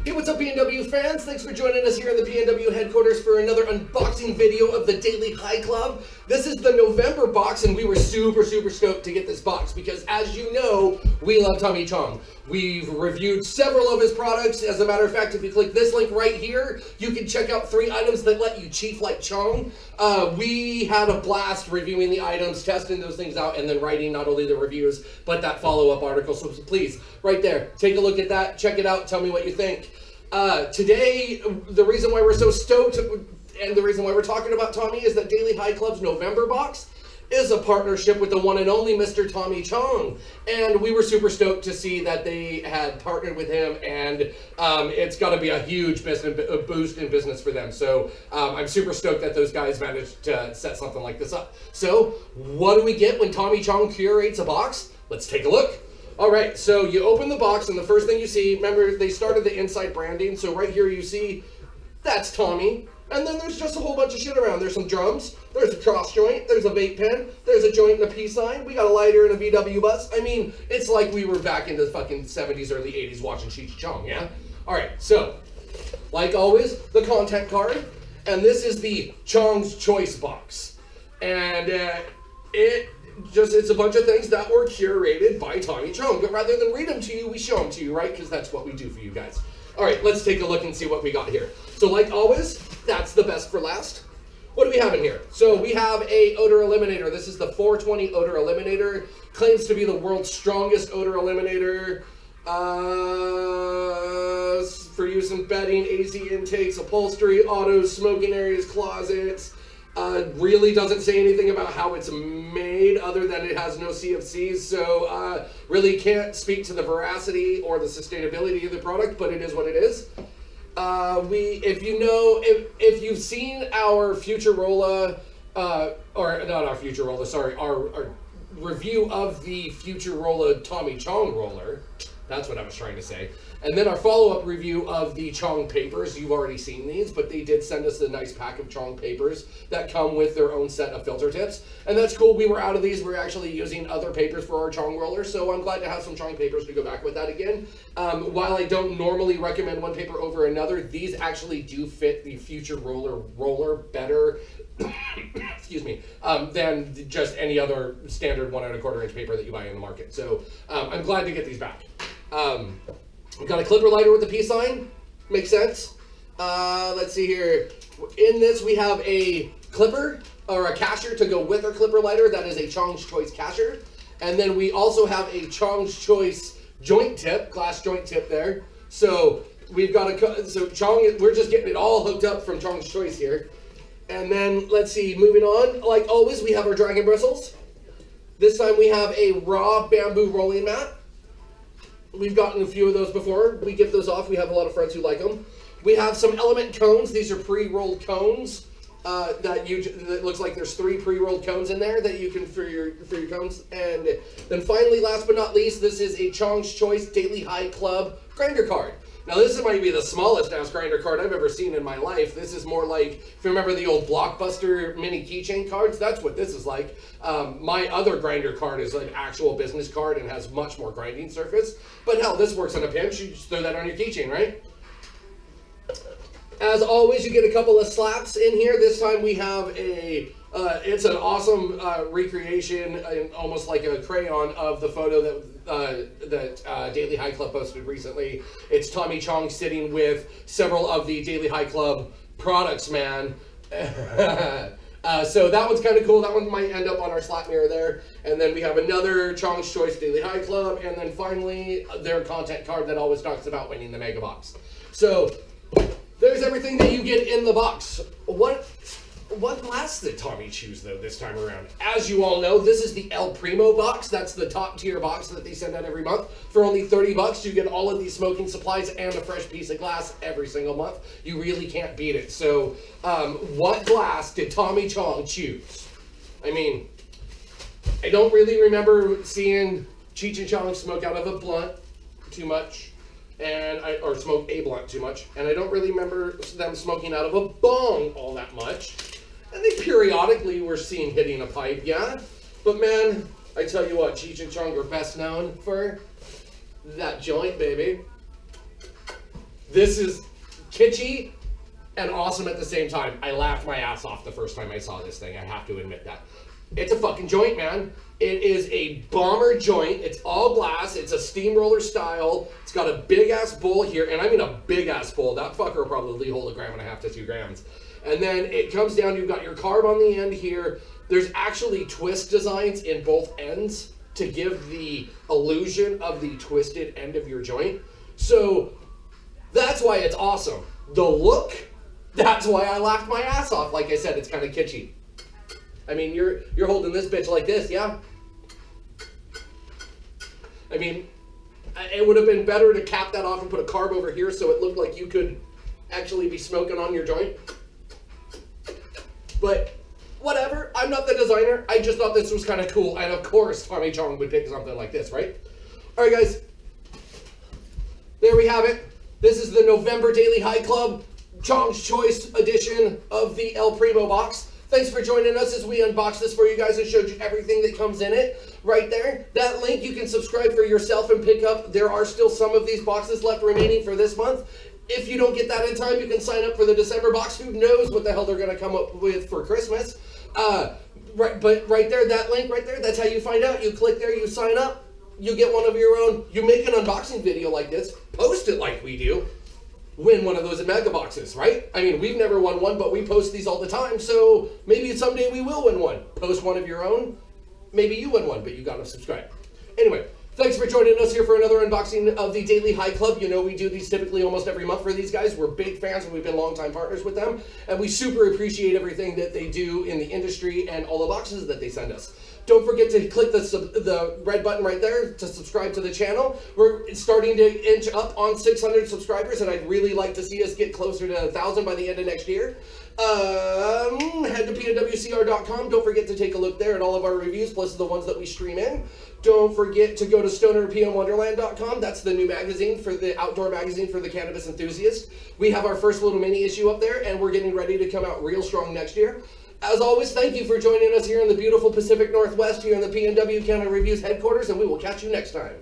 Hey, what's up B&W fans? Thanks for joining us here in the B&W headquarters for another unboxing video of the Daily High Club. This is the November box, and we were super stoked to get this box because, as you know, we love Tommy Chong. We've reviewed several of his products. As a matter of fact, if you click this link right here, you can check out 3 items that let you chief like Chong. We had a blast reviewing the items, testing those things out, and then writing not only the reviews, but that follow-up article. So please, right there, take a look at that, check it out, tell me what you think. Today, the reason why we're so stoked and the reason why we're talking about Tommy is that Daily High Club's November box is a partnership with the one and only Mr. Tommy Chong, and we were super stoked to see that they had partnered with him, and it's got to be a huge boost in business for them. So I'm super stoked that those guys managed to set something like this up. So what do we get when Tommy Chong curates a box? Let's take a look. All right, so you open the box, and the first thing you see, remember they started the inside branding, so right here you see that's Tommy. And then there's just a whole bunch of shit around. There's some drums, there's a cross joint, there's a vape pen, there's a joint and a peace sign, we got a lighter and a VW bus. I mean, it's like we were back in the fucking 70s, early 80s watching Cheech Chong, yeah? All right, so, like always, the content card, and this is the Chong's Choice box. And it's a bunch of things that were curated by Tommy Chong, but rather than read them to you, we show them to you, right? Because that's what we do for you guys. All right, let's take a look and see what we got here. So like always, that's the best for last. What do we have in here? So we have a odor eliminator. This is the 420 odor eliminator. Claims to be the world's strongest odor eliminator for use in bedding, AC intakes, upholstery, autos, smoking areas, closets. Really doesn't say anything about how it's made other than it has no CFCs, so really can't speak to the veracity or the sustainability of the product, but it is what it is. If you've seen our Futurola, or not our Futurola, sorry, our review of the Futurola Tommy Chong roller, that's what I was trying to say. And then our follow-up review of the Chong papers. You've already seen these, but they did send us a nice pack of Chong papers that come with their own set of filter tips. And that's cool. We were out of these. We're actually using other papers for our Chong roller, so I'm glad to have some Chong papers to go back with that again. While I don't normally recommend one paper over another, these actually do fit the Futurola roller better excuse me, than just any other standard 1 1/4 inch paper that you buy in the market. So I'm glad to get these back. We've got a clipper lighter with the peace sign. Makes sense. Let's see here. In this, we have a clipper or a casher to go with our clipper lighter. That is a Chong's Choice casher. And then we also have a Chong's Choice joint tip, glass joint tip there. So we've got Chong, we're just getting it all hooked up from Chong's Choice here. And then, let's see, moving on. Like always, we have our dragon bristles. This time we have a raw bamboo rolling mat. We've gotten a few of those before. We give those off. We have a lot of friends who like them. We have some element cones. These are pre-rolled cones. That looks like there's 3 pre-rolled cones in there that you can for your cones. And then finally, last but not least, this is a Chong's Choice Daily High Club grinder card. Now this might be the smallest ass grinder card I've ever seen in my life. This is more like, if you remember the old Blockbuster mini keychain cards, that's what this is like. My other grinder card is an actual business card and has much more grinding surface. But hell, this works on a pinch. You just throw that on your keychain, right? As always, you get a couple of slaps in here. This time we have it's an awesome recreation, almost like a crayon of the photo that Daily High Club posted recently. It's Tommy Chong sitting with several of the Daily High Club products, man. So that one's kind of cool. That one might end up on our slap mirror there. And then we have another Chong's Choice Daily High Club. And then finally, their content card that always talks about winning the mega box. So there's everything that you get in the box. What glass did Tommy choose, though, this time around? As you all know, this is the El Primo box. That's the top-tier box that they send out every month. For only 30 bucks, you get all of these smoking supplies and a fresh piece of glass every single month. You really can't beat it. So, what glass did Tommy Chong choose? I mean, I don't really remember seeing Cheech and Chong smoke out of a blunt too much. Or smoke a blunt too much. And I don't really remember them smoking out of a bong all that much. And they periodically were seen hitting a pipe, yeah? But man, I tell you what, Cheech and Chong are best known for that joint, baby. This is kitschy and awesome at the same time. I laughed my ass off the first time I saw this thing. I have to admit that. It's a fucking joint, man. It is a bomber joint. It's all glass. It's a steamroller style. It's got a big ass bowl here, and I mean a big ass bowl. That fucker will probably hold 1.5 grams to 2 grams. And then it comes down, you've got your carb on the end here. There's actually twist designs in both ends to give the illusion of the twisted end of your joint. So that's why it's awesome. The look, that's why I laughed my ass off. Like I said, it's kind of kitschy. I mean, you're holding this bitch like this, yeah? I mean, it would have been better to cap that off and put a carb over here so it looked like you could actually be smoking on your joint. But whatever, I'm not the designer. I just thought this was kind of cool. And of course, Tommy Chong would pick something like this, right? All right, guys. There we have it. This is the November Daily High Club Chong's Choice edition of the El Primo box. Thanks for joining us as we unboxed this for you guys and showed you everything that comes in it right there. That link, you can subscribe for yourself and pick up. There are still some of these boxes left remaining for this month. If you don't get that in time, you can sign up for the December box. Who knows what the hell they're going to come up with for Christmas. But right there, that link right there, that's how you find out. You click there, you sign up, you get one of your own. You make an unboxing video like this, post it like we do, win one of those mega boxes, right? I mean, we've never won one, but we post these all the time, so maybe someday we will win one. Post one of your own, maybe you win one, but you gotta subscribe. Anyway, thanks for joining us here for another unboxing of the Daily High Club. You know we do these typically almost every month for these guys. We're big fans and we've been longtime partners with them, and we super appreciate everything that they do in the industry and all the boxes that they send us. Don't forget to click the red button right there to subscribe to the channel. We're starting to inch up on 600 subscribers, and I'd really like to see us get closer to 1,000 by the end of next year. Head to pnwcr.com. Don't forget to take a look there at all of our reviews, plus the ones that we stream in. Don't forget to go to stonerpmwonderland.com. That's the new magazine, for the outdoor magazine for the cannabis enthusiast. We have our first little mini issue up there, and we're getting ready to come out real strong next year. As always, thank you for joining us here in the beautiful Pacific Northwest, here in the PNW Canada Reviews headquarters, and we will catch you next time.